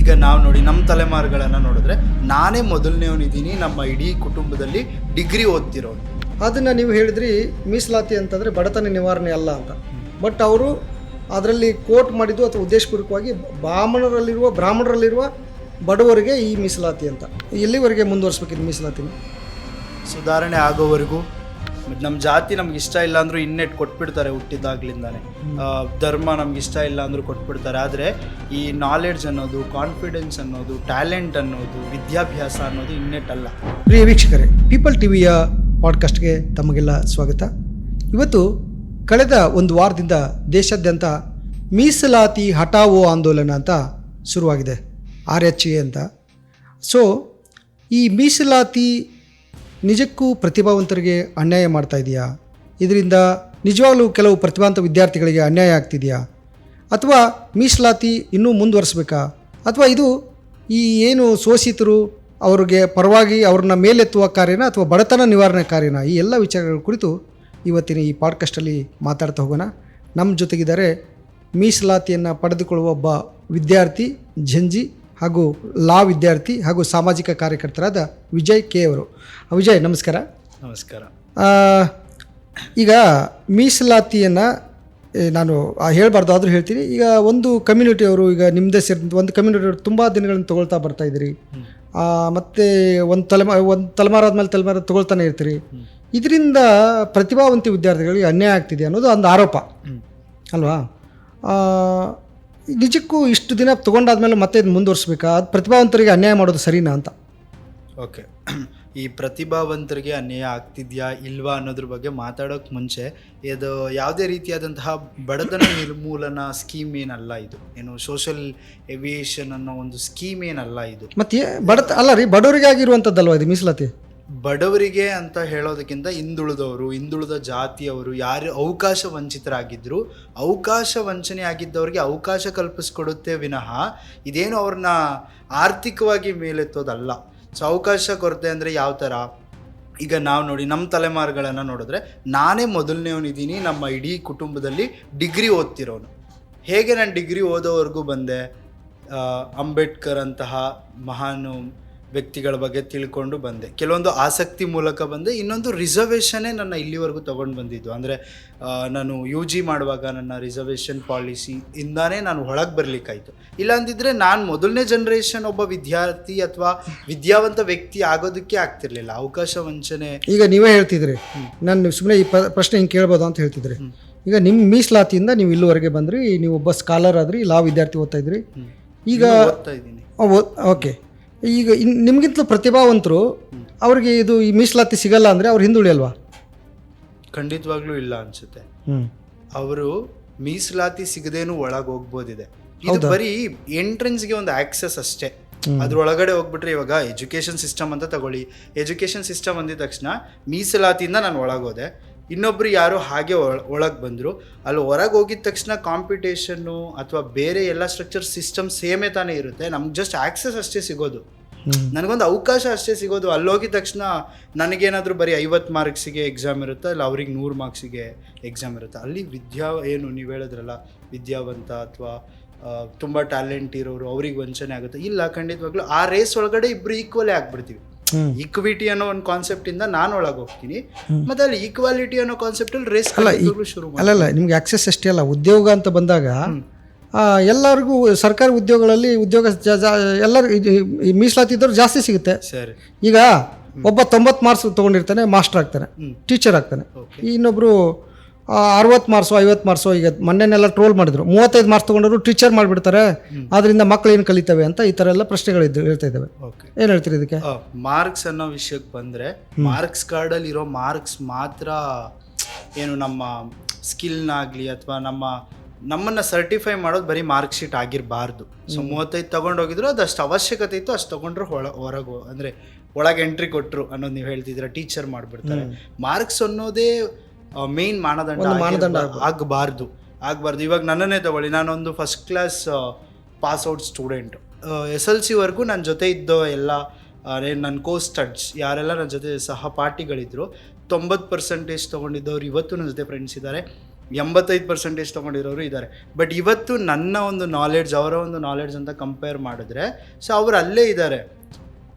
ಈಗ ನಾವು ನೋಡಿ ನಮ್ಮ ತಲೆಮಾರುಗಳನ್ನು ನೋಡಿದ್ರೆ ನಾನೇ ಮೊದಲನೇವನಿದ್ದೀನಿ ನಮ್ಮ ಇಡೀ ಕುಟುಂಬದಲ್ಲಿ ಡಿಗ್ರಿ ಓದ್ತಿರೋನು. ಅದನ್ನು ನೀವು ಹೇಳಿದ್ರಿ ಮೀಸಲಾತಿ ಅಂತಂದರೆ ಬಡತನ ನಿವಾರಣೆ ಅಲ್ಲ ಅಂತ. ಬಟ್ ಅವರು ಅದರಲ್ಲಿ ಕೋಟ್ ಮಾಡಿದ್ದು ಅಥವಾ ಉದ್ದೇಶಪೂರ್ವಕವಾಗಿ ಬ್ರಾಹ್ಮಣರಲ್ಲಿರುವ ಬಡವರಿಗೆ ಈ ಮೀಸಲಾತಿ ಅಂತ. ಎಲ್ಲಿವರೆಗೆ ಮುಂದುವರಿಸ್ಬೇಕಿದೆ ಮೀಸಲಾತಿನ? ಸುಧಾರಣೆ ಆಗೋವರೆಗೂ. ನಮ್ಮ ಜಾತಿ ನಮ್ಗೆ ಇಷ್ಟ ಇಲ್ಲ ಅಂದರೂ ಇನ್ನೆಟ್ಟು ಕೊಟ್ಬಿಡ್ತಾರೆ ಹುಟ್ಟಿದಾಗ್ಲಿಂದಾನೆ. ಧರ್ಮ ನಮ್ಗೆ ಇಷ್ಟ ಇಲ್ಲ ಅಂದರೂ ಕೊಟ್ಬಿಡ್ತಾರೆ. ಆದರೆ ಈ ನಾಲೆಡ್ಜ್ ಅನ್ನೋದು, ಕಾನ್ಫಿಡೆನ್ಸ್ ಅನ್ನೋದು, ಟ್ಯಾಲೆಂಟ್ ಅನ್ನೋದು, ವಿದ್ಯಾಭ್ಯಾಸ ಅನ್ನೋದು ಇನ್ನೆಟ್ಟಲ್ಲ. ಪ್ರಿಯ ವೀಕ್ಷಕರೇ, ಪೀಪಲ್ ಟಿವಿಯ ಪಾಡ್ಕಾಸ್ಟ್ಗೆ ತಮಗೆಲ್ಲ ಸ್ವಾಗತ. ಇವತ್ತು ಕಳೆದ ಒಂದು ವಾರದಿಂದ ದೇಶಾದ್ಯಂತ ಮೀಸಲಾತಿ ಹಟಾವೋ ಆಂದೋಲನ ಅಂತ ಶುರುವಾಗಿದೆ, RHA ಅಂತ. ಸೊ ಈ ಮೀಸಲಾತಿ ನಿಜಕ್ಕೂ ಪ್ರತಿಭಾವಂತರಿಗೆ ಅನ್ಯಾಯ ಮಾಡ್ತಾ ಇದೆಯಾ? ಇದರಿಂದ ನಿಜವಾಗ್ಲೂ ಕೆಲವು ಪ್ರತಿಭಾವಂತ ವಿದ್ಯಾರ್ಥಿಗಳಿಗೆ ಅನ್ಯಾಯ ಆಗ್ತಿದೆಯಾ? ಅಥವಾ ಮೀಸಲಾತಿ ಇನ್ನೂ ಮುಂದುವರಿಸ್ಬೇಕಾ? ಅಥವಾ ಇದು ಈ ಏನು ಶೋಷಿತರು ಅವ್ರಿಗೆ ಪರವಾಗಿ ಅವ್ರನ್ನ ಮೇಲೆತ್ತುವ ಕಾರ್ಯನ ಅಥವಾ ಬಡತನ ನಿವಾರಣೆ ಕಾರ್ಯನ? ಈ ಎಲ್ಲ ವಿಚಾರಗಳ ಕುರಿತು ಇವತ್ತಿನ ಈ ಪಾಡ್ಕಾಸ್ಟಲ್ಲಿ ಮಾತಾಡ್ತಾ ಹೋಗೋಣ. ನಮ್ಮ ಜೊತೆಗಿದ್ದಾರೆ ಮೀಸಲಾತಿಯನ್ನು ಪಡೆದುಕೊಳ್ಳುವ ಒಬ್ಬ ವಿದ್ಯಾರ್ಥಿ, ಜಂಜಿ ಹಾಗೂ ಲಾ ವಿದ್ಯಾರ್ಥಿ ಹಾಗೂ ಸಾಮಾಜಿಕ ಕಾರ್ಯಕರ್ತರಾದ ವಿಜಯ್ ಕೆ ಅವರು. ವಿಜಯ್, ನಮಸ್ಕಾರ. ನಮಸ್ಕಾರ. ಈಗ ಮೀಸಲಾತಿಯನ್ನು ನಾನು ಹೇಳಬಾರ್ದು ಆದರೂ ಹೇಳ್ತೀನಿ. ಈಗ ಒಂದು ಕಮ್ಯುನಿಟಿಯವರು, ಈಗ ನಿಮ್ಮದೇ ಸೇರಿದಂಥ ಒಂದು ಕಮ್ಯುನಿಟಿಯವರು ತುಂಬ ದಿನಗಳನ್ನು ತೊಗೊಳ್ತಾ ಬರ್ತಾಯಿದ್ದೀರಿ. ಮತ್ತು ಒಂದು ತಲೆಮಾರಾದ್ಮೇಲೆ ತಲೆಮಾರು ತೊಗೊಳ್ತಾನೆ ಇರ್ತೀರಿ. ಇದರಿಂದ ಪ್ರತಿಭಾವಂತ ವಿದ್ಯಾರ್ಥಿಗಳಿಗೆ ಅನ್ಯಾಯ ಆಗ್ತಿದೆ ಅನ್ನೋದು ಒಂದು ಆರೋಪ ಅಲ್ವಾ? ನಿಜಕ್ಕೂ ಇಷ್ಟು ದಿನ ತೊಗೊಂಡಾದ್ಮೇಲೆ ಮತ್ತೆ ಇದು ಮುಂದುವರಿಸ್ಬೇಕಾ? ಅದು ಪ್ರತಿಭಾವಂತರಿಗೆ ಅನ್ಯಾಯ ಮಾಡೋದು ಸರಿನಾ ಅಂತ? ಓಕೆ, ಈ ಪ್ರತಿಭಾವಂತರಿಗೆ ಅನ್ಯಾಯ ಆಗ್ತಿದೆಯಾ ಇಲ್ವಾ ಅನ್ನೋದ್ರ ಬಗ್ಗೆ ಮಾತಾಡೋಕ್ಕೆ ಮುಂಚೆ, ಇದು ಯಾವುದೇ ರೀತಿಯಾದಂತಹ ಬಡತನ ನಿರ್ಮೂಲನಾ ಸ್ಕೀಮ್ ಏನಲ್ಲ. ಇದು ಏನು ಸೋಷಲ್ ಏವಿಯೇಷನ್ ಅನ್ನೋ ಒಂದು ಸ್ಕೀಮ್ ಏನಲ್ಲ. ಇದು ಮತ್ತೆ ಅಲ್ಲ ರೀ, ಬಡವರಿಗೆ ಆಗಿರುವಂಥದ್ದಲ್ವ ಇದು ಮೀಸಲಾತಿ? ಬಡವರಿಗೆ ಅಂತ ಹೇಳೋದಕ್ಕಿಂತ ಹಿಂದುಳಿದ ಜಾತಿಯವರು ಯಾರು ಅವಕಾಶ ವಂಚಿತರಾಗಿದ್ದರು, ಅವಕಾಶ ವಂಚನೆ ಆಗಿದ್ದವ್ರಿಗೆ ಅವಕಾಶ ಕಲ್ಪಿಸ್ಕೊಡುತ್ತೆ ವಿನಃ ಇದೇನು ಅವ್ರನ್ನ ಆರ್ಥಿಕವಾಗಿ ಮೇಲೆತ್ತೋದಲ್ಲ. ಸೊ ಅವಕಾಶ ಕೊರತೆ ಅಂದರೆ ಯಾವ ಥರ? ಈಗ ನಾವು ನೋಡಿ ನಮ್ಮ ತಲೆಮಾರುಗಳನ್ನು ನೋಡಿದ್ರೆ ನಾನೇ ಮೊದಲನೇವನಿದ್ದೀನಿ ನಮ್ಮ ಇಡೀ ಕುಟುಂಬದಲ್ಲಿ ಡಿಗ್ರಿ ಓದ್ತಿರೋನು. ಹೇಗೆ ನಾನು ಡಿಗ್ರಿ ಓದೋವರೆಗೂ ಬಂದೆ? ಅಂಬೇಡ್ಕರ್ ಅಂತಹ ಮಹಾನ್ ವ್ಯಕ್ತಿಗಳ ಬಗ್ಗೆ ತಿಳ್ಕೊಂಡು ಬಂದೆ. ಕೆಲವೊಂದು ಆಸಕ್ತಿ ಮೂಲಕ ಬಂದೆ, ಇನ್ನೊಂದು ರಿಸರ್ವೇಷನ್ನೇ ನನ್ನ ಇಲ್ಲಿವರೆಗೂ ತೊಗೊಂಡು ಬಂದಿದ್ದು. ಅಂದರೆ ನಾನು UG ಮಾಡುವಾಗ ನನ್ನ ರಿಸರ್ವೇಷನ್ ಪಾಲಿಸಿ ಇಂದಾನೇ ನಾನು ಒಳಗೆ ಬರಲಿಕ್ಕಾಯಿತು. ಇಲ್ಲಾಂದಿದ್ರೆ ನಾನು ಮೊದಲನೇ ಜನ್ರೇಷನ್ ಒಬ್ಬ ವಿದ್ಯಾರ್ಥಿ ಅಥವಾ ವಿದ್ಯಾವಂತ ವ್ಯಕ್ತಿ ಆಗೋದಕ್ಕೆ ಆಗ್ತಿರ್ಲಿಲ್ಲ. ಅವಕಾಶ ವಂಚನೆ. ಈಗ ನೀವೇ ಹೇಳ್ತಿದ್ರಿ, ನಾನು ಸುಮ್ಮನೆ ಈ ಪ್ರಶ್ನೆ ಹಿಂಗೆ ಕೇಳ್ಬೋದು ಅಂತ ಹೇಳ್ತಿದ್ರಿ. ಈಗ ನಿಮ್ಮ ಮೀಸಲಾತಿಯಿಂದ ನೀವು ಇಲ್ಲಿವರೆಗೆ ಬಂದ್ರಿ, ನೀವು ಒಬ್ಬ ಸ್ಕಾಲರ್ ಆದ್ರಿ, ಲಾ ವಿದ್ಯಾರ್ಥಿ ಓದ್ತಾ ಇದ್ರಿ. ಈಗ ಓದ್ತಾ ಇದ್ದೀನಿ. ಓಕೆ, ಈಗ ನಿಮಗಿಂತಲೂ ಪ್ರತಿಭಾವಂತರು ಅವ್ರಿಗೆ ಇದು ಈ ಮೀಸಲಾತಿ ಸಿಗಲ್ಲ ಅಂದರೆ ಅವ್ರು ಹಿಂದುಳಿಯಲ್ವಾ? ಖಂಡಿತವಾಗ್ಲೂ ಇಲ್ಲ ಅನ್ಸುತ್ತೆ. ಅವರು ಮೀಸಲಾತಿ ಸಿಗದೇನು ಒಳಗೆ ಹೋಗ್ಬೋದಿದೆ. ಇದು ಬರೀ ಎಂಟ್ರೆನ್ಸ್ಗೆ ಒಂದು ಆಕ್ಸೆಸ್ ಅಷ್ಟೇ. ಅದ್ರೊಳಗಡೆ ಹೋಗ್ಬಿಟ್ರೆ, ಇವಾಗ ಎಜುಕೇಷನ್ ಸಿಸ್ಟಮ್ ಅಂತ ತಗೊಳ್ಳಿ. ಎಜುಕೇಷನ್ ಸಿಸ್ಟಮ್ ಅಂದಿದ ತಕ್ಷಣ ಮೀಸಲಾತಿಯಿಂದ ನಾನು ಒಳಗೋದೆ, ಇನ್ನೊಬ್ರು ಯಾರು ಹಾಗೆ ಒಳಗೆ ಬಂದರು. ಅಲ್ಲಿ ಹೊರಗೆ ಹೋಗಿದ ತಕ್ಷಣ ಕಾಂಪಿಟೇಷನ್ನು ಅಥವಾ ಬೇರೆ ಎಲ್ಲ ಸ್ಟ್ರಕ್ಚರ್ ಸಿಸ್ಟಮ್ ಸೇಮೇ ತಾನೇ ಇರುತ್ತೆ. ನಮ್ಗೆ ಜಸ್ಟ್ ಆಕ್ಸೆಸ್ ಅಷ್ಟೇ ಸಿಗೋದು, ನನಗೊಂದು ಅವಕಾಶ ಅಷ್ಟೇ ಸಿಗೋದು. ಅಲ್ಲಿ ಹೋಗಿದ ತಕ್ಷಣ ನನಗೇನಾದರೂ ಬರೀ 50 ಮಾರ್ಕ್ಸಿಗೆ ಎಕ್ಸಾಮ್ ಇರುತ್ತೆ, ಅಲ್ಲಿ ಅವ್ರಿಗೆ 100 ಮಾರ್ಕ್ಸಿಗೆ ಎಕ್ಸಾಮ್ ಇರುತ್ತೆ. ಅಲ್ಲಿ ಏನು ನೀವು ಹೇಳಿದ್ರಲ್ಲ, ವಿದ್ಯಾವಂತ ಅಥವಾ ತುಂಬ ಟ್ಯಾಲೆಂಟ್ ಇರೋರು ಅವ್ರಿಗೆ ವಂಚನೆ ಆಗುತ್ತೆ. ಇಲ್ಲ, ಖಂಡಿತವಾಗ್ಲೂ ಆ ರೇಸ್ ಒಳಗಡೆ ಇಬ್ಬರು ಈಕ್ವಲೇ ಆಗ್ಬಿಡ್ತೀವಿ. ಈಕ್ವಿಟಿ ಅನ್ನೋ ಒಂದು ಕಾನ್ಸೆಪ್ಟ್ ಇಂದ ನಾನು ಒಳಗೆ ಹೋಗ್ತೀನಿ, ಮತ್ತೆ ಅಲ್ಲಿ ಈಕ್ವಾಲಿಟಿ ಅನ್ನೋ ಕಾನ್ಸೆಪ್ಟ್ ಅಲ್ಲಿ ರೇಸ್ ಶುರು. ಅಲ್ಲ, ನಿಮ್ಗೆ ಆಕ್ಸೆಸ್ ಅಷ್ಟೇ ಅಲ್ಲ, ಉದ್ಯೋಗ ಅಂತ ಬಂದಾಗ ಎಲ್ಲರಿಗೂ ಸರ್ಕಾರಿ ಉದ್ಯೋಗಗಳಲ್ಲಿ ಉದ್ಯೋಗ ಎಲ್ಲರಿಗೂ ಈ ಮೀಸಲಾತಿ ಇದ್ದವ್ರು ಜಾಸ್ತಿ ಸಿಗುತ್ತೆ. ಸರಿ, ಈಗ ಒಬ್ಬ 90 ಮಾರ್ಕ್ಸ್ ತೊಗೊಂಡಿರ್ತಾನೆ, ಮಾಸ್ಟರ್ ಆಗ್ತಾನೆ, ಟೀಚರ್ ಆಗ್ತಾನೆ. ಇನ್ನೊಬ್ರು 60 ಮಾರ್ಕ್ಸು 50 ಮಾರ್ಕ್ಸು, ಈಗ ಮೊನ್ನೆನೆಲ್ಲ ಟ್ರೋಲ್ ಮಾಡಿದ್ರು, 35 ಮಾರ್ಕ್ಸ್ ತೊಗೊಂಡ್ರು ಟೀಚರ್ ಮಾಡಿಬಿಡ್ತಾರೆ, ಅದರಿಂದ ಮಕ್ಕಳು ಏನು ಕಲಿತವೆ ಅಂತ ಈ ಥರ ಎಲ್ಲ ಪ್ರಶ್ನೆಗಳು ಹೇಳ್ತಾ ಇದ್ದಾವೆ. ಏನು ಹೇಳ್ತೀರಿ ಇದಕ್ಕೆ? ಮಾರ್ಕ್ಸ್ ಅನ್ನೋ ವಿಷಯಕ್ಕೆ ಬಂದರೆ, ಮಾರ್ಕ್ಸ್ ಕಾರ್ಡಲ್ಲಿ ಇರೋ ಮಾರ್ಕ್ಸ್ ಮಾತ್ರ ಏನು ನಮ್ಮ ಸ್ಕಿಲ್ನಾಗಲಿ ಅಥವಾ ನಮ್ಮನ್ನು ಸರ್ಟಿಫೈ ಮಾಡೋದು ಬರೀ ಮಾರ್ಕ್ ಶೀಟ್ ಆಗಿರಬಾರ್ದು. ಸೊ 35 ತೊಗೊಂಡೋಗಿದ್ರು, ಅದಷ್ಟು ಅವಶ್ಯಕತೆ ಇತ್ತು, ಅಷ್ಟು ತೊಗೊಂಡ್ರು ಹೊರಗೆ ಅಂದರೆ ಒಳಗೆ ಎಂಟ್ರಿ ಕೊಟ್ಟರು ಅನ್ನೋದು ನೀವು ಹೇಳ್ತಿದ್ದೀರ. ಟೀಚರ್ ಮಾಡಿಬಿಡ್ತಾರೆ. ಮಾರ್ಕ್ಸ್ ಅನ್ನೋದೇ ಮೇನ್ ಮಾನದಂಡ ಆಗಬಾರ್ದು. ಇವಾಗ ನನ್ನನ್ನೇ ತಗೊಳ್ಳಿ, ನಾನೊಂದು first class pass out student. SLC ನನ್ನ ಜೊತೆ ಇದ್ದೋ ಎಲ್ಲ ನನ್ನ ಕೋ-ಸ್ಟಡ್ಸ್ ಯಾರೆಲ್ಲ ನನ್ನ ಜೊತೆ ಸಹಪಾಠಿಗಳಿದ್ರು, 90% ತೊಗೊಂಡಿದ್ದವ್ರು ಇವತ್ತು ನನ್ನ ಜೊತೆ ಫ್ರೆಂಡ್ಸ್ ಇದ್ದಾರೆ. 85% ತೊಗೊಂಡಿರೋರು ಇದ್ದಾರೆ. ಬಟ್ ಇವತ್ತು ನನ್ನ ಒಂದು ನಾಲೆಡ್ಜ್ ಅವರ ಒಂದು ನಾಲೆಡ್ಜ್ ಅಂತ ಕಂಪೇರ್ ಮಾಡಿದ್ರೆ ಸೊ ಅವರು ಅಲ್ಲೇ ಇದ್ದಾರೆ.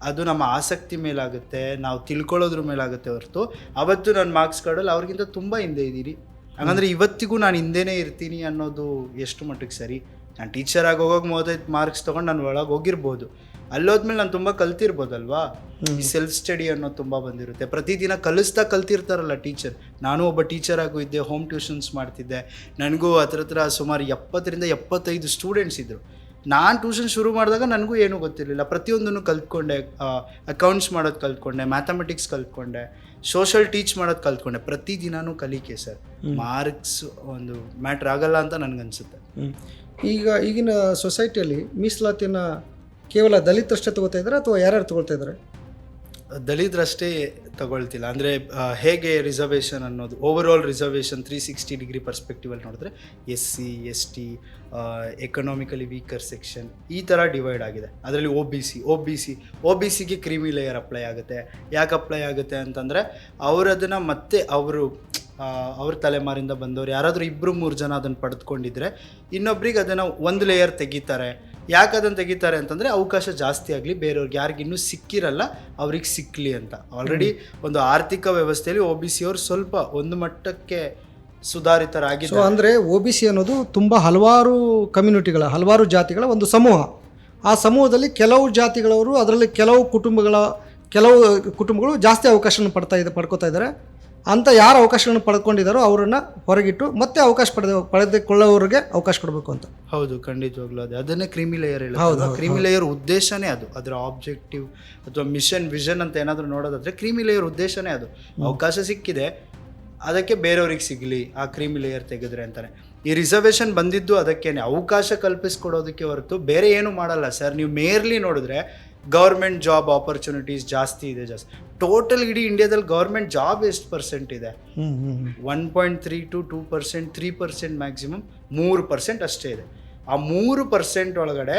ಅದು ನಮ್ಮ ಆಸಕ್ತಿ ಮೇಲಾಗುತ್ತೆ, ನಾವು ತಿಳ್ಕೊಳ್ಳೋದ್ರ ಮೇಲಾಗುತ್ತೆ ಹೊರತು ಅವತ್ತು ನನ್ನ ಮಾರ್ಕ್ಸ್ ಕಾರ್ಡಲ್ಲಿ ಅವ್ರಿಗಿಂತ ತುಂಬ ಹಿಂದೆ ಇದ್ದೀರಿ. ಹಾಗಂದ್ರೆ ಇವತ್ತಿಗೂ ನಾನು ಹಿಂದೆನೇ ಇರ್ತೀನಿ ಅನ್ನೋದು ಎಷ್ಟು ಮಟ್ಟಿಗೆ ಸರಿ? ನಾನು ಟೀಚರ್ ಆಗಿ ಹೋಗೋಕೆ 35 ಮಾರ್ಕ್ಸ್ ತೊಗೊಂಡು ನಾನು ಒಳಗೆ ಹೋಗಿರ್ಬೋದು, ಅಲ್ಲೋದ್ಮೇಲೆ ನಾನು ತುಂಬ ಕಲ್ತಿರ್ಬೋದಲ್ವಾ. ಈ ಸೆಲ್ಫ್ ಸ್ಟಡಿ ಅನ್ನೋದು ತುಂಬ ಬಂದಿರುತ್ತೆ. ಪ್ರತಿದಿನ ಕಲ್ತಿರ್ತಾರಲ್ಲ ಟೀಚರ್. ನಾನು ಒಬ್ಬ ಟೀಚರ್ ಆಗೂ ಇದ್ದೆ, ಹೋಮ್ ಟ್ಯೂಷನ್ಸ್ ಮಾಡ್ತಿದ್ದೆ. ನನಗೂ ಹತ್ರ ಸುಮಾರು 70ರಿಂದ 75 ಸ್ಟೂಡೆಂಟ್ಸ್ ಇದ್ದರು. ನಾನು ಟ್ಯೂಷನ್ ಶುರು ಮಾಡಿದಾಗ ನನಗೂ ಏನೂ ಗೊತ್ತಿರಲಿಲ್ಲ. ಪ್ರತಿಯೊಂದನ್ನು ಕಲ್ತ್ಕೊಂಡೆ. ಅಕೌಂಟ್ಸ್ ಮಾಡೋದು ಕಲ್ತ್ಕೊಂಡೆ, ಮ್ಯಾಥಮೆಟಿಕ್ಸ್ ಕಲ್ತ್ಕೊಂಡೆ, ಸೋಷಲ್ ಟೀಚ್ ಮಾಡೋದು ಕಲ್ತ್ಕೊಂಡೆ. ಪ್ರತಿದಿನವೂ ಕಲಿಕೆ ಸರ್. ಮಾರ್ಕ್ಸ್ ಒಂದು ಮ್ಯಾಟ್ರ್ ಆಗಲ್ಲ ಅಂತ ನನಗನ್ಸುತ್ತೆ. ಈಗಿನ ಸೊಸೈಟಿಯಲ್ಲಿ ಮೀಸಲಾತಿಯನ್ನು ಕೇವಲ ದಲಿತರಷ್ಟೇ ತಗೋತಾ ಇದ್ದಾರೆ ಅಥವಾ ಯಾರ್ಯಾರು ತಗೊಳ್ತಾ ಇದ್ದಾರೆ? ದಲಿತರಷ್ಟೇ ತಗೊಳ್ತಿಲ್ಲ. ಅಂದರೆ ಹೇಗೆ ರಿಸರ್ವೇಷನ್ ಅನ್ನೋದು over all reservation 360 degree perspectively ನೋಡಿದ್ರೆ SC ST economically weaker section ಈ ಥರ ಡಿವೈಡ್ ಆಗಿದೆ. ಅದರಲ್ಲಿ ಒ ಬಿ ಸಿಗೆ ಕ್ರೀಮಿ ಲೇಯರ್ ಅಪ್ಲೈ ಆಗುತ್ತೆ. ಯಾಕೆ ಅಪ್ಲೈ ಆಗುತ್ತೆ ಅಂತಂದರೆ ಅವರದನ್ನು ಮತ್ತೆ ಅವ್ರ ತಲೆಮಾರಿಂದ ಬಂದವರು ಯಾರಾದರೂ 2-3 ಜನ ಅದನ್ನು ಪಡೆದುಕೊಂಡಿದ್ರೆ ಇನ್ನೊಬ್ರಿಗೆ ಅದನ್ನು ಒಂದು ಲೇಯರ್ ತೆಗಿತಾರೆ. ಯಾಕೆ ಅದನ್ನು ತೆಗಿತಾರೆ ಅಂತಂದರೆ ಅವಕಾಶ ಜಾಸ್ತಿ ಆಗಲಿ, ಬೇರೆಯವ್ರಿಗೆ ಯಾರಿಗಿನ್ನೂ ಸಿಕ್ಕಿರಲ್ಲ ಅವ್ರಿಗೆ ಸಿಕ್ಕಲಿ ಅಂತ. ಆಲ್ರೆಡಿ ಒಂದು ಆರ್ಥಿಕ ವ್ಯವಸ್ಥೆಯಲ್ಲಿ OBC ಅವರು ಸ್ವಲ್ಪ ಒಂದು ಮಟ್ಟಕ್ಕೆ ಸುಧಾರಿತರಾಗಿದ್ದಾರೆ. ಅಂದರೆ OBC ಅನ್ನೋದು ತುಂಬ ಹಲವಾರು ಹಲವಾರು ಜಾತಿಗಳ ಒಂದು ಸಮೂಹ. ಆ ಸಮೂಹದಲ್ಲಿ ಕೆಲವು ಜಾತಿಗಳವರು, ಅದರಲ್ಲಿ ಕೆಲವು ಕುಟುಂಬಗಳು ಜಾಸ್ತಿ ಅವಕಾಶವನ್ನು ಪಡ್ಕೋತಾ ಇದ್ದಾರೆ. ಅಂತ ಯಾರು ಅವಕಾಶಗಳನ್ನು ಪಡ್ಕೊಂಡಿದ್ದಾರೋ ಅವರನ್ನು ಹೊರಗಿಟ್ಟು ಮತ್ತೆ ಅವಕಾಶ ಪಡೆದುಕೊಳ್ಳೋರಿಗೆ ಅವಕಾಶ ಕೊಡಬೇಕು ಅಂತ. ಹೌದು, ಖಂಡಿತವಾಗ್ಲೂ ಅದನ್ನೇ ಕ್ರೀಮಿ ಲೇಯರ್ ಹೇಳೋದು. ಕ್ರೀಮಿ ಲೇಯರ್ ಉದ್ದೇಶನೇ ಅದು. ಅದರ ಆಬ್ಜೆಕ್ಟಿವ್ ಅಥವಾ ಮಿಷನ್ ವಿಷನ್ ಅಂತ ಏನಾದರೂ ನೋಡೋದಾದ್ರೆ ಕ್ರೀಮಿ ಲೇಯರ್ ಉದ್ದೇಶನೇ ಅದು. ಅವಕಾಶ ಸಿಕ್ಕಿದೆ, ಅದಕ್ಕೆ ಬೇರೆಯವ್ರಿಗೆ ಸಿಗಲಿ, ಆ ಕ್ರೀಮಿ ಲೇಯರ್ ತೆಗೆದ್ರೆ ಅಂತಾನೆ. ಈ ರಿಸರ್ವೇಷನ್ ಬಂದಿದ್ದು ಅದಕ್ಕೇನೆ, ಅವಕಾಶ ಕಲ್ಪಿಸ್ಕೊಡೋದಕ್ಕೆ ಹೊರತು ಬೇರೆ ಏನು ಮಾಡಲ್ಲ ಸರ್. ನೀವು ಮೇರ್ಲಿ ನೋಡಿದ್ರೆ ಗೌರ್ಮೆಂಟ್ ಜಾಬ್ ಆಪರ್ಚುನಿಟೀಸ್ ಜಾಸ್ತಿ ಇದೆ. ಟೋಟಲ್ ಇಡೀ ಇಂಡಿಯಾದಲ್ಲಿ ಗೌರ್ಮೆಂಟ್ ಜಾಬ್ ಎಷ್ಟು ಪರ್ಸೆಂಟ್ ಇದೆ? 1.3 to 2%, 3% ಮ್ಯಾಕ್ಸಿಮಮ್, 3% ಅಷ್ಟೇ ಇದೆ. ಆ 3% ಒಳಗಡೆ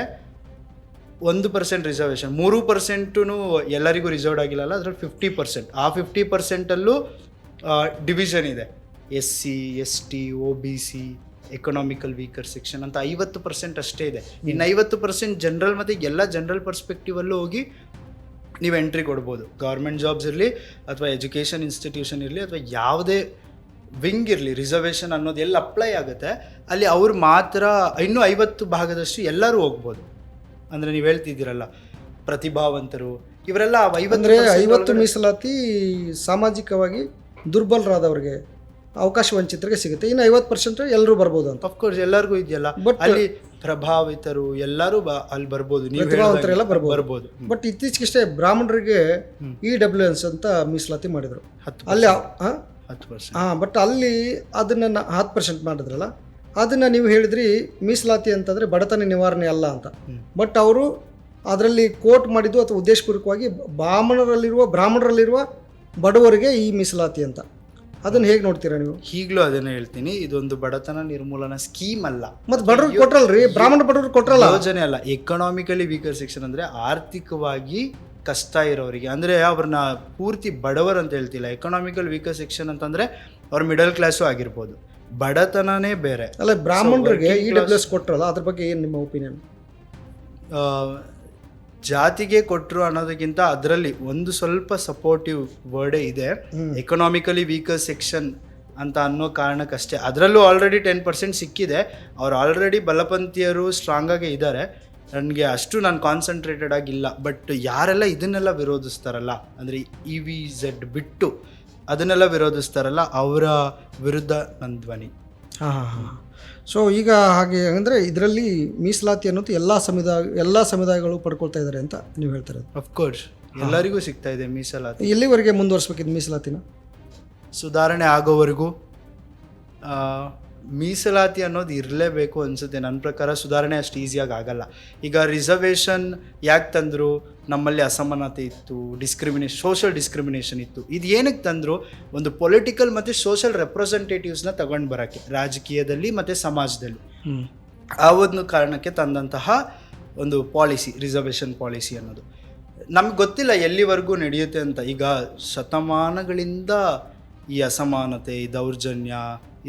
1% ರಿಸರ್ವೇಷನ್, 3% ಎಲ್ಲರಿಗೂ ರಿಸರ್ವ್ಡ್ ಆಗಿಲ್ಲಲ್ಲ, ಅದರಲ್ಲಿ 50%. ಆ 50%ಅಲ್ಲೂ ಡಿವಿಷನ್ ಇದೆ. SC ST OBC economical weaker section ಅಂತ 50% ಅಷ್ಟೇ ಇದೆ. ಇನ್ನು 50% ಜನರಲ್ ಮತ್ತು ಎಲ್ಲ ಜನರಲ್ ಪರ್ಸ್ಪೆಕ್ಟಿವಲ್ಲೂ ಹೋಗಿ ನೀವು ಎಂಟ್ರಿ ಕೊಡ್ಬೋದು. ಗೌರ್ಮೆಂಟ್ ಜಾಬ್ಸ್ ಇರಲಿ ಅಥವಾ ಎಜುಕೇಷನ್ ಇನ್ಸ್ಟಿಟ್ಯೂಷನ್ ಇರಲಿ ಅಥವಾ ಯಾವುದೇ ವಿಂಗ್ ಇರಲಿ, ರಿಸರ್ವೇಷನ್ ಅನ್ನೋದು ಎಲ್ಲಿ ಅಪ್ಲೈ ಆಗುತ್ತೆ ಅಲ್ಲಿ ಅವ್ರು ಮಾತ್ರ ಇನ್ನೂ 50 ಭಾಗದಷ್ಟು ಎಲ್ಲರೂ ಹೋಗ್ಬೋದು. ಅಂದರೆ ನೀವು ಹೇಳ್ತಿದ್ದೀರಲ್ಲ ಪ್ರತಿಭಾವಂತರು ಇವರೆಲ್ಲ 50 ಮೀಸಲಾತಿ ಸಾಮಾಜಿಕವಾಗಿ ದುರ್ಬಲರಾದವ್ರಿಗೆ, ಅವಕಾಶ ವಂಚಿತರಿಗೆ ಸಿಗುತ್ತೆ. ಇನ್ನು 50% ಎಲ್ಲರೂ ಬರ್ಬೋದು ಅಂತ. ಅಫ್ಕೋರ್ಸ್ ಎಲ್ಲರಿಗೂ ಇದೆಯಲ್ಲ, ಬಟ್ ಅಲ್ಲಿ ಪ್ರಭಾವಿತರು ಎಲ್ಲರೂ ಅಲ್ಲಿ ಬರ್ಬೋದು, ಪ್ರತಿಭಾವಂತರೆಲ್ಲ ಬರ್ಬೋದು. ಬಟ್ ಇತ್ತೀಚೆಗಷ್ಟೇ ಬ್ರಾಹ್ಮಣರಿಗೆ EWS ಅಂತ ಮೀಸಲಾತಿ ಮಾಡಿದ್ರು. ಅಲ್ಲಿ 10%. ಬಟ್ ಅಲ್ಲಿ ಅದನ್ನ 10% ಮಾಡಿದ್ರಲ್ಲ, ಅದನ್ನ ನೀವು ಹೇಳಿದ್ರಿ ಮೀಸಲಾತಿ ಅಂತಂದ್ರೆ ಬಡತನ ನಿವಾರಣೆ ಅಲ್ಲ ಅಂತ. ಬಟ್ ಅವರು ಅದರಲ್ಲಿ ಕೋಟ್ ಮಾಡಿದ್ದು ಅಥವಾ ಉದ್ದೇಶಪೂರ್ವಕವಾಗಿ ಬ್ರಾಹ್ಮಣರಲ್ಲಿರುವ ಬಡವರಿಗೆ ಈ ಮೀಸಲಾತಿ ಅಂತ. ಅದನ್ನ ಹೇಗೆ ನೋಡ್ತೀರಾ ನೀವು? ಈಗಲೂ ಅದನ್ನ ಹೇಳ್ತೀನಿ, ಇದೊಂದು ಬಡತನ ನಿರ್ಮೂಲನಾ ಸ್ಕೀಮ್ ಅಲ್ಲ. ಮತ್ತೆ ಬಡವ್ರಿಗೆ ಕೊಟ್ರಲ್ರಿ, ಬ್ರಾಹ್ಮಣ ಬಡವ್ರಿಗೆ ಕೊಟ್ರಲ್ಲ, ಯೋಜನೆ ಅಲ್ಲ. ಎಕನಾಮಿಕಲಿ ವೀಕರ್ ಸೆಕ್ಷನ್ ಅಂದ್ರೆ ಆರ್ಥಿಕವಾಗಿ ಕಷ್ಟ ಇರೋರಿಗೆ, ಅಂದ್ರೆ ಅವ್ರನ್ನ ಪೂರ್ತಿ ಬಡವರು ಅಂತ ಹೇಳ್ತಿಲ್ಲ. ಎಕನಾಮಿಕಲ್ ವೀಕರ್ ಸೆಕ್ಷನ್ ಅಂತಂದ್ರೆ ಅವ್ರ ಮಿಡಲ್ ಕ್ಲಾಸು ಆಗಿರ್ಬೋದು. ಬಡತನನೇ ಬೇರೆ ಅಲ್ಲ. ಬ್ರಾಹ್ಮಣರಿಗೆ EWS ಕೊಟ್ರಲ್ಲ, ಅದ್ರ ಬಗ್ಗೆ ಏನು ನಿಮ್ಮ ಒಪಿನಿಯನ್? ಜಾತಿಗೆ ಕೊಟ್ಟರು ಅನ್ನೋದಕ್ಕಿಂತ ಅದರಲ್ಲಿ ಒಂದು ಸ್ವಲ್ಪ ಸಪೋರ್ಟಿವ್ ವರ್ಡೇ ಇದೆ, ಎಕನಾಮಿಕಲಿ ವೀಕರ್ ಸೆಕ್ಷನ್ ಅಂತ ಅನ್ನೋ ಕಾರಣಕ್ಕಷ್ಟೇ. ಅದರಲ್ಲೂ ಆಲ್ರೆಡಿ 10% ಸಿಕ್ಕಿದೆ. ಅವ್ರು ಆಲ್ರೆಡಿ ಬಲಪಂಥೀಯರು ಸ್ಟ್ರಾಂಗ್ ಆಗೇ ಇದ್ದಾರೆ. ನನಗೆ ಅಷ್ಟು ನಾನು ಕಾನ್ಸಂಟ್ರೇಟೆಡ್ ಆಗಿಲ್ಲ. ಬಟ್ ಯಾರೆಲ್ಲ ಇದನ್ನೆಲ್ಲ ವಿರೋಧಿಸ್ತಾರಲ್ಲ, ಅಂದರೆ EVZ ಬಿಟ್ಟು ಅದನ್ನೆಲ್ಲ ವಿರೋಧಿಸ್ತಾರಲ್ಲ, ಅವರ ವಿರುದ್ಧ ನನ್ನ ಧ್ವನಿ. ಸೊ ಈಗ ಹಾಗೆ ಅಂದರೆ ಇದರಲ್ಲಿ ಮೀಸಲಾತಿ ಅನ್ನೋದು ಎಲ್ಲ ಸಮುದಾಯಗಳು ಪಡ್ಕೊಳ್ತಾ ಇದ್ದಾರೆ ಅಂತ ನೀವು ಹೇಳ್ತಾರೆ. ಅಫ್ಕೋರ್ಸ್ ಎಲ್ಲರಿಗೂ ಸಿಗ್ತಾ ಇದೆ ಮೀಸಲಾತಿ. ಎಲ್ಲಿವರೆಗೆ ಮುಂದುವರಿಸಬೇಕಿದ್ದು ಮೀಸಲಾತಿನ? ಸುಧಾರಣೆ ಆಗೋವರೆಗೂ ಮೀಸಲಾತಿ ಅನ್ನೋದು ಇರಲೇಬೇಕು ಅನಿಸುತ್ತೆ. ನನ್ನ ಪ್ರಕಾರ ಸುಧಾರಣೆ ಅಷ್ಟು ಈಸಿಯಾಗಿ ಆಗಲ್ಲ. ಈಗ ರಿಸರ್ವೇಷನ್ ಯಾಕೆ ತಂದರು? ನಮ್ಮಲ್ಲಿ ಅಸಮಾನತೆ ಇತ್ತು, ಸೋಷಲ್ ಡಿಸ್ಕ್ರಿಮಿನೇಷನ್ ಇತ್ತು. ಇದು ಏನಕ್ಕೆ ತಂದರು? ಒಂದು ಪೊಲಿಟಿಕಲ್ ಮತ್ತು ಸೋಷಲ್ ರೆಪ್ರೆಸೆಂಟೇಟಿವ್ಸ್ನ ತಗೊಂಡು ಬರೋಕ್ಕೆ, ರಾಜಕೀಯದಲ್ಲಿ ಮತ್ತು ಸಮಾಜದಲ್ಲಿ. ಆ ಒಂದು ಕಾರಣಕ್ಕೆ ತಂದಂತಹ ಒಂದು ಪಾಲಿಸಿ, ರಿಸರ್ವೇಷನ್ ಪಾಲಿಸಿ ಅನ್ನೋದು. ನಮ್ಗೆ ಗೊತ್ತಿಲ್ಲ ಎಲ್ಲಿವರೆಗೂ ನಡೆಯುತ್ತೆ ಅಂತ. ಈಗ ಶತಮಾನಗಳಿಂದ ಈ ಅಸಮಾನತೆ, ಈ ದೌರ್ಜನ್ಯ,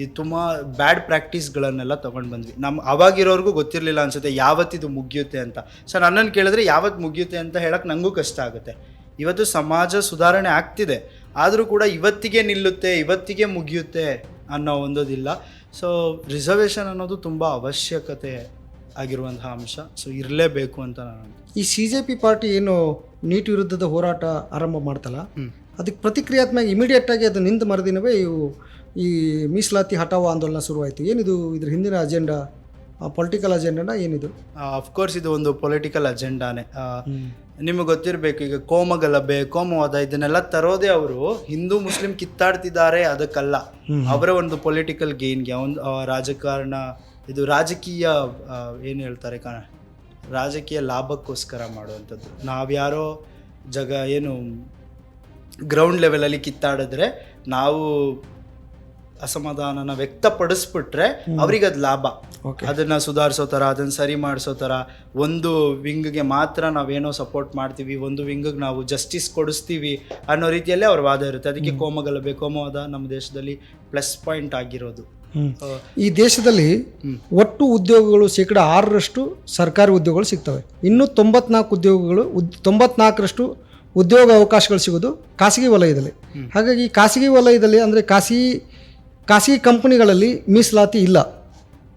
ಈ ತುಂಬ ಬ್ಯಾಡ್ ಪ್ರಾಕ್ಟೀಸ್ಗಳನ್ನೆಲ್ಲ ತೊಗೊಂಡು ಬಂದ್ವಿ. ಅವಾಗಿರೋರ್ಗೂ ಗೊತ್ತಿರಲಿಲ್ಲ ಅನ್ಸುತ್ತೆ ಯಾವತ್ತಿದು ಮುಗಿಯುತ್ತೆ ಅಂತ. ಸೊ ನನ್ನನ್ನು ಕೇಳಿದ್ರೆ ಯಾವತ್ತು ಮುಗಿಯುತ್ತೆ ಅಂತ ಹೇಳಕ್ಕೆ ನನಗೂ ಕಷ್ಟ ಆಗುತ್ತೆ. ಇವತ್ತು ಸಮಾಜ ಸುಧಾರಣೆ ಆಗ್ತಿದೆ, ಆದರೂ ಕೂಡ ಇವತ್ತಿಗೆ ನಿಲ್ಲುತ್ತೆ, ಇವತ್ತಿಗೆ ಮುಗಿಯುತ್ತೆ ಅನ್ನೋ ಒಂದೋದಿಲ್ಲ. ಸೊ ರಿಸರ್ವೇಷನ್ ಅನ್ನೋದು ತುಂಬ ಅವಶ್ಯಕತೆ ಆಗಿರುವಂತಹ ಅಂಶ. ಸೊ ಇರಲೇಬೇಕು ಅಂತ ನಾನು. ಈ CJP ಪಾರ್ಟಿ ಏನು ನೀಟ್ ವಿರುದ್ಧದ ಹೋರಾಟ ಆರಂಭ ಮಾಡ್ತಲ್ಲ, ಅದಕ್ಕೆ ಪ್ರತಿಕ್ರಿಯಾತ್ಮಕ ಇಮಿಡಿಯೇಟಾಗಿ ಅದು ನಿಂತ ಮರುದಿನವೇ ಈ ಮೀಸಲಾತಿ ಹಟಾವೋ ಆಂದೋಲನ ಶುರುವಾಯಿತು. ಏನಿದು ಇದ್ರ ಹಿಂದಿನ ಅಜೆಂಡಾ, ಪೊಲಿಟಿಕಲ್ ಅಜೆಂಡಾನ ಏನಿದು? ಅಫ್ಕೋರ್ಸ್ ಇದು ಒಂದು ಪೊಲಿಟಿಕಲ್ ಅಜೆಂಡಾನೇ. ನಿಮಗೆ ಗೊತ್ತಿರಬೇಕು, ಈಗ ಕೋಮಗಲಭೆ, ಕೋಮವಾದ ಇದನ್ನೆಲ್ಲ ತರೋದೇ ಅವರು ಹಿಂದೂ ಮುಸ್ಲಿಂ ಕಿತ್ತಾಡ್ತಿದ್ದಾರೆ ಅದಕ್ಕಲ್ಲ, ಅವರ ಒಂದು ಪೊಲಿಟಿಕಲ್ ಗೇನ್ಗೆ, ಒಂದು ರಾಜಕಾರಣ, ಇದು ರಾಜಕೀಯ ಏನು ಹೇಳ್ತಾರೆ ರಾಜಕೀಯ ಲಾಭಕ್ಕೋಸ್ಕರ ಮಾಡುವಂಥದ್ದು. ನಾವ್ಯಾರೋ ಏನು ಗ್ರೌಂಡ್ ಲೆವೆಲಲ್ಲಿ ಕಿತ್ತಾಡಿದ್ರೆ, ನಾವು ಅಸಮಾಧಾನನ ವ್ಯಕ್ತಪಡಿಸ್ಬಿಟ್ರೆ ಅವ್ರಿಗೆ ಅದು ಲಾಭ. ಅದನ್ನು ಸುಧಾರಿಸೋ ಥರ, ಅದನ್ನು ಸರಿ ಮಾಡಿಸೋ ಥರ, ಒಂದು ವಿಂಗ್ಗೆ ಮಾತ್ರ ನಾವೇನೋ ಸಪೋರ್ಟ್ ಮಾಡ್ತೀವಿ, ಒಂದು ವಿಂಗಿಗೆ ನಾವು ಜಸ್ಟಿಸ್ ಕೊಡಿಸ್ತೀವಿ ಅನ್ನೋ ರೀತಿಯಲ್ಲೇ ಅವ್ರ ವಾದ ಇರುತ್ತೆ. ಅದಕ್ಕೆ ಕೋಮಗಲಭೆ, ಕೋಮವಾದ ನಮ್ಮ ದೇಶದಲ್ಲಿ ಪ್ಲಸ್ ಪಾಯಿಂಟ್ ಆಗಿರೋದು. ಈ ದೇಶದಲ್ಲಿ ಒಟ್ಟು ಉದ್ಯೋಗಗಳು 6% ಸರ್ಕಾರಿ ಉದ್ಯೋಗಗಳು ಸಿಗ್ತವೆ. ಇನ್ನು 94% ಉದ್ಯೋಗ ಅವಕಾಶಗಳು ಸಿಗೋದು ಖಾಸಗಿ ವಲಯದಲ್ಲಿ. ಹಾಗಾಗಿ ಖಾಸಗಿ ವಲಯದಲ್ಲಿ ಅಂದರೆ ಖಾಸಗಿ ಕಂಪನಿಗಳಲ್ಲಿ ಮೀಸಲಾತಿ ಇಲ್ಲ.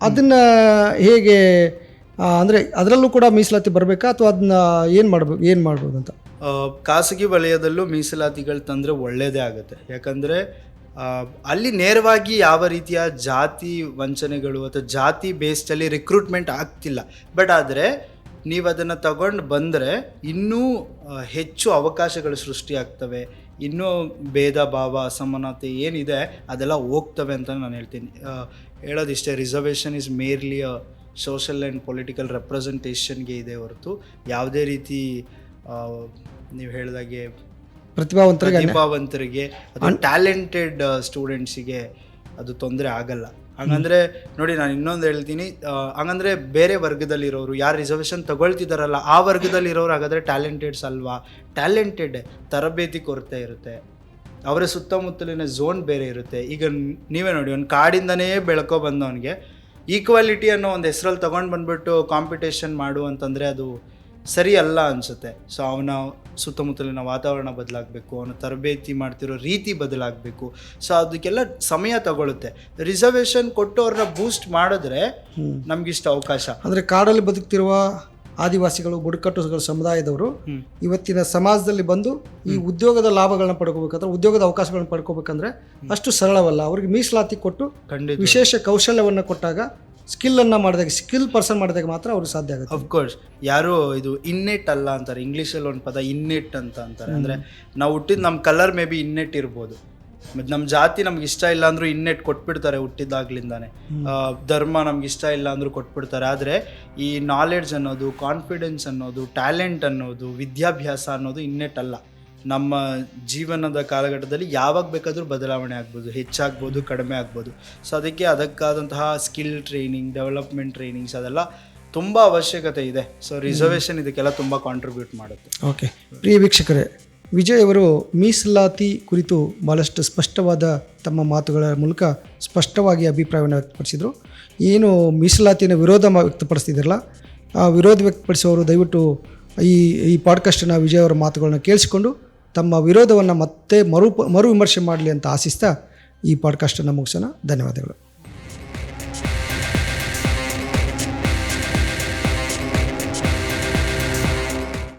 ಅದನ್ನು ಹೇಗೆ ಅಂದರೆ ಅದರಲ್ಲೂ ಕೂಡ ಮೀಸಲಾತಿ ಬರಬೇಕಾ ಅಥವಾ ಅದನ್ನ ಏನು ಮಾಡ್ಬೋದು ಅಂತ? ಖಾಸಗಿ ವಲಯದಲ್ಲೂ ಮೀಸಲಾತಿಗಳು ತಂದರೆ ಒಳ್ಳೆಯದೇ ಆಗುತ್ತೆ. ಯಾಕಂದರೆ ಅಲ್ಲಿ ನೇರವಾಗಿ ಯಾವ ರೀತಿಯ ಜಾತಿ ವಂಚನೆಗಳು ಅಥವಾ ಜಾತಿ ಬೇಸ್ಡಲ್ಲಿ ರಿಕ್ರೂಟ್ಮೆಂಟ್ ಆಗ್ತಿಲ್ಲ. ಬಟ್ ಆದರೆ ನೀವು ಅದನ್ನು ತಗೊಂಡು ಬಂದರೆ ಇನ್ನೂ ಹೆಚ್ಚು ಅವಕಾಶಗಳು ಸೃಷ್ಟಿಯಾಗ್ತವೆ, ಇನ್ನೂ ಭೇದ ಭಾವ, ಅಸಮಾನತೆ ಏನಿದೆ ಅದೆಲ್ಲ ಹೋಗ್ತವೆ ಅಂತ ನಾನು ಹೇಳ್ತೀನಿ. ಹೇಳೋದಿಷ್ಟೇ, reservation is merely social and political ರೆಪ್ರೆಸೆಂಟೇಷನ್ಗೆ ಇದೆ ಹೊರತು ಯಾವುದೇ ರೀತಿ ನೀವು ಹೇಳಿದಾಗೆ ಪ್ರತಿಭಾವಂತರಿಗೆ ಅದು ಟ್ಯಾಲೆಂಟೆಡ್ ಸ್ಟೂಡೆಂಟ್ಸಿಗೆ ಅದು ತೊಂದರೆ ಆಗಲ್ಲ. ಹಂಗಂದರೆ ನೋಡಿ, ನಾನು ಇನ್ನೊಂದು ಹೇಳ್ತೀನಿ, ಹಂಗಂದರೆ ಬೇರೆ ವರ್ಗದಲ್ಲಿರೋರು ಯಾರು ರಿಸರ್ವೇಷನ್ ತಗೊಳ್ತಿದ್ದಾರಲ್ಲ ಆ ವರ್ಗದಲ್ಲಿರೋರು ಹಾಗಾದರೆ ಟ್ಯಾಲೆಂಟೆಡ್ಸ್ ಅಲ್ವಾ? ಟ್ಯಾಲೆಂಟೆಡ್, ತರಬೇತಿ ಕೊರತೆ ಇರುತ್ತೆ, ಅವರ ಸುತ್ತಮುತ್ತಲಿನ ಝೋನ್ ಬೇರೆ ಇರುತ್ತೆ. ಈಗ ನೀವೇ ನೋಡಿ, ಒಂದು ಕಾಡಿಂದನೇ ಬೆಳ್ಕೊ ಬಂದವನಿಗೆ ಈಕ್ವಾಲಿಟಿ ಅನ್ನೋ ಒಂದು ಹೆಸರಲ್ಲಿ ತೊಗೊಂಡು ಬಂದುಬಿಟ್ಟು ಕಾಂಪಿಟೇಷನ್ ಮಾಡು ಅಂತಂದರೆ ಅದು ಸರಿ ಅಲ್ಲ ಅನಿಸುತ್ತೆ. ಸೊ ಅವನ ಸುತ್ತಮುತ್ತಲಿನ ವಾತಾವರಣ ಬದಲಾಗಬೇಕು, ಅವನು ತರಬೇತಿ ಮಾಡ್ತಿರೋ ರೀತಿ ಬದಲಾಗಬೇಕು. ಸೊ ಅದಕ್ಕೆಲ್ಲ ಸಮಯ ತಗೊಳುತ್ತೆ. ರಿಸರ್ವೇಷನ್ ಕೊಟ್ಟು ಅವ್ರನ್ನ ಬೂಸ್ಟ್ ಮಾಡಿದ್ರೆ ನಮಗಿಷ್ಟು ಅವಕಾಶ. ಅಂದರೆ ಕಾಡಲ್ಲಿ ಬದುಕ್ತಿರುವ ಆದಿವಾಸಿಗಳು, ಬುಡಕಟ್ಟು ಸಮುದಾಯದವರು ಇವತ್ತಿನ ಸಮಾಜದಲ್ಲಿ ಬಂದು ಈ ಉದ್ಯೋಗದ ಲಾಭಗಳನ್ನ ಪಡ್ಕೋಬೇಕಂದ್ರೆ, ಉದ್ಯೋಗದ ಅವಕಾಶಗಳನ್ನ ಪಡ್ಕೋಬೇಕಂದ್ರೆ ಅಷ್ಟು ಸರಳವಲ್ಲ. ಅವ್ರಿಗೆ ಮೀಸಲಾತಿ ಕೊಟ್ಟು ವಿಶೇಷ ಕೌಶಲ್ಯವನ್ನು ಕೊಟ್ಟಾಗ, ಸ್ಕಿಲ್ಲನ್ನು ಮಾಡಿದಾಗ, ಸ್ಕಿಲ್ ಪರ್ಸನ್ ಮಾಡಿದಾಗ ಮಾತ್ರ ಅವ್ರಿಗೆ ಸಾಧ್ಯ ಆಗುತ್ತೆ. ಅಫ್ಕೋರ್ಸ್ ಯಾರು ಇದು ಇನ್ನೆಟ್ ಅಲ್ಲ ಅಂತಾರೆ, ಇಂಗ್ಲೀಷಲ್ಲಿ ಒಂದು ಪದ ಇನ್ನೆಟ್ ಅಂತ ಅಂತಾರೆ. ಅಂದರೆ ನಾವು ಹುಟ್ಟಿದ ನಮ್ಮ ಕಲರ್ ಮೇ ಬಿ ಇನ್ನೆಟ್ ಇರ್ಬೋದು, ಮತ್ತು ನಮ್ಮ ಜಾತಿ ನಮ್ಗೆ ಇಷ್ಟ ಇಲ್ಲ ಅಂದರೂ ಇನ್ನೆಟ್ ಕೊಟ್ಬಿಡ್ತಾರೆ ಹುಟ್ಟಿದಾಗ್ಲಿಂದಾನೆ. ಧರ್ಮ ನಮ್ಗೆ ಇಷ್ಟ ಇಲ್ಲ ಅಂದರೂ ಕೊಟ್ಬಿಡ್ತಾರೆ. ಆದರೆ ಈ ನಾಲೆಡ್ಜ್ ಅನ್ನೋದು, ಕಾನ್ಫಿಡೆನ್ಸ್ ಅನ್ನೋದು, ಟ್ಯಾಲೆಂಟ್ ಅನ್ನೋದು, ವಿದ್ಯಾಭ್ಯಾಸ ಅನ್ನೋದು ಇನ್ನೆಟ್ ಅಲ್ಲ. ನಮ್ಮ ಜೀವನದ ಕಾಲಘಟ್ಟದಲ್ಲಿ ಯಾವಾಗ ಬೇಕಾದರೂ ಬದಲಾವಣೆ ಆಗ್ಬೋದು, ಹೆಚ್ಚಾಗ್ಬೋದು, ಕಡಿಮೆ ಆಗ್ಬೋದು. ಸೊ ಅದಕ್ಕಾದಂತಹ ಸ್ಕಿಲ್ ಟ್ರೈನಿಂಗ್, ಡೆವಲಪ್ಮೆಂಟ್ ಟ್ರೈನಿಂಗ್ಸ್ ಅದೆಲ್ಲ ತುಂಬ ಅವಶ್ಯಕತೆ ಇದೆ. ಸೊ ರಿಸರ್ವೇಷನ್ ಇದಕ್ಕೆಲ್ಲ ತುಂಬ ಕಾಂಟ್ರಿಬ್ಯೂಟ್ ಮಾಡುತ್ತೆ. ಓಕೆ, ಪ್ರಿಯ ವೀಕ್ಷಕರೇ, ವಿಜಯ್ ಅವರು ಮೀಸಲಾತಿ ಕುರಿತು ಭಾಳಷ್ಟು ಸ್ಪಷ್ಟವಾದ ತಮ್ಮ ಮಾತುಗಳ ಮೂಲಕ ಸ್ಪಷ್ಟವಾಗಿ ಅಭಿಪ್ರಾಯವನ್ನು ವ್ಯಕ್ತಪಡಿಸಿದರು. ಏನು ಮೀಸಲಾತಿಯನ್ನು ವಿರೋಧ ವ್ಯಕ್ತಪಡಿಸ್ತಿದ್ರಲ್ಲ, ಆ ವಿರೋಧ ವ್ಯಕ್ತಪಡಿಸುವವರು ದಯವಿಟ್ಟು ಈ ಪಾಡ್ಕಾಸ್ಟನ್ನು ವಿಜಯ್ ಅವರ ಮಾತುಗಳನ್ನು ಕೇಳಿಸಿಕೊಂಡು ತಮ್ಮ ವಿರೋಧವನ್ನು ಮತ್ತೆ ಮರು ವಿಮರ್ಶೆ ಮಾಡಲಿ ಅಂತ ಆಶಿಸ್ತಾ ಈ ಪಾಡ್ಕಾಸ್ಟನ್ನು ಮುಗಿಸೋಣ. ಧನ್ಯವಾದಗಳು.